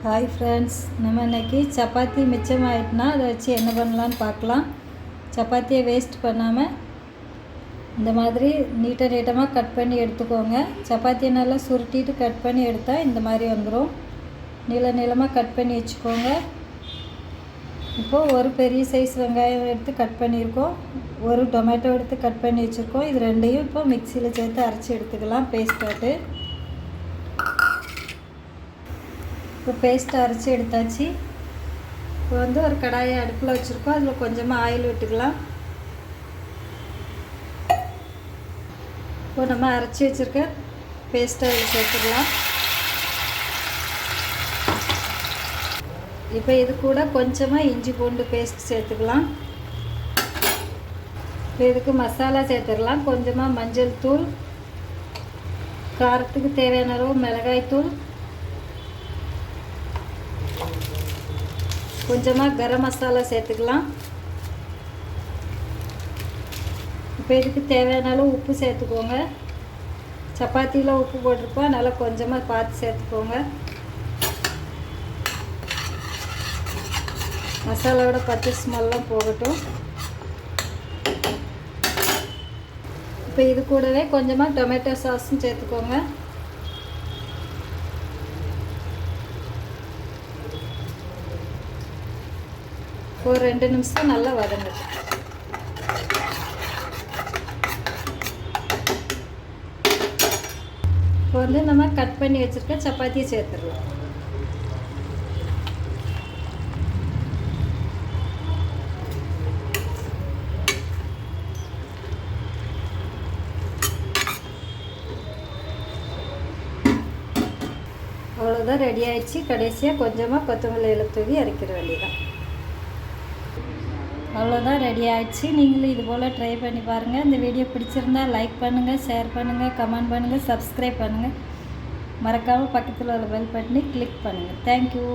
Hi friends, நம்ம இன்றைக்கி சப்பாத்தி மிச்சமாகிட்டுனா அதை வச்சு என்ன பண்ணலான்னு பார்க்கலாம். சப்பாத்தியை வேஸ்ட் பண்ணாமல் இந்த மாதிரி நீட்டமாக கட் பண்ணி எடுத்துக்கோங்க. சப்பாத்தியை நல்லா சுருட்டிட்டு கட் பண்ணி எடுத்தால் இந்த மாதிரி வந்துடும். நீளமாக கட் பண்ணி வச்சுக்கோங்க. இப்போது ஒரு பெரிய சைஸ் வெங்காயம் எடுத்து கட் பண்ணியிருக்கோம். ஒரு டொமேட்டோ எடுத்து கட் பண்ணி வச்சுருக்கோம். இது ரெண்டையும் இப்போ மிக்சியில் சேர்த்து அரைச்சி எடுத்துக்கலாம் பேஸ்ட்டாட்டு. இப்போ பேஸ்ட்டை அரைச்சி எடுத்தாச்சு. இப்போ ஒரு கடாயை அடுப்பில் வச்சுருக்கோம். அதில் கொஞ்சமாக ஆயில் விட்டுக்கலாம். இப்போ நம்ம அரைச்சி வச்சுருக்க பேஸ்ட்டை அதில் சேர்த்துக்கலாம். இப்போ இது கூட கொஞ்சமாக இஞ்சி பூண்டு பேஸ்ட் சேர்த்துக்கலாம். இப்போ இதுக்கு மசாலா சேர்த்துக்கலாம். கொஞ்சமாக மஞ்சள் தூள், காரத்துக்கு தேவையான அளவு மிளகாய் தூள், கொஞ்சமாக கரம் மசாலா சேர்த்துக்கலாம். இப்போ இதுக்கு தேவையான அளவு உப்பு சேர்த்துக்கோங்க. சப்பாத்தியில் உப்பு போட்டிருப்போம், அதனால் கொஞ்சமாக பார்த்து சேர்த்துக்கோங்க. மசாலாவோட பச்சை ஸ்மெல்லாம் போகட்டும். இப்போ இது கூடவே கொஞ்சமாக டொமேட்டோ சாஸும் சேர்த்துக்கோங்க. ஒரு 2 நிமிஷம் நல்லா வதங்கட்டும். இப்போ நம்ம கட் பண்ணி வச்சுருக்க சப்பாத்தியை சேர்த்துடலாம். அவ்வளோதான், ரெடி ஆகிடுச்சு. கடைசியாக கொஞ்சமாக கொத்தமல்லி இலை தூவி அரைக்கிற வேண்டியதான். அவ்வளோதான், ரெடி ஆகிடுச்சு. நீங்களும் இது போல் ட்ரை பண்ணி பாருங்கள். இந்த வீடியோ பிடிச்சிருந்தால் லைக் பண்ணுங்கள், ஷேர் பண்ணுங்கள், கமெண்ட் பண்ணுங்கள், சப்ஸ்கிரைப் பண்ணுங்கள். மறக்காமல் பக்கத்தில் உள்ள பெல் பட்டனை கிளிக் பண்ணுங்கள். தேங்க்யூ.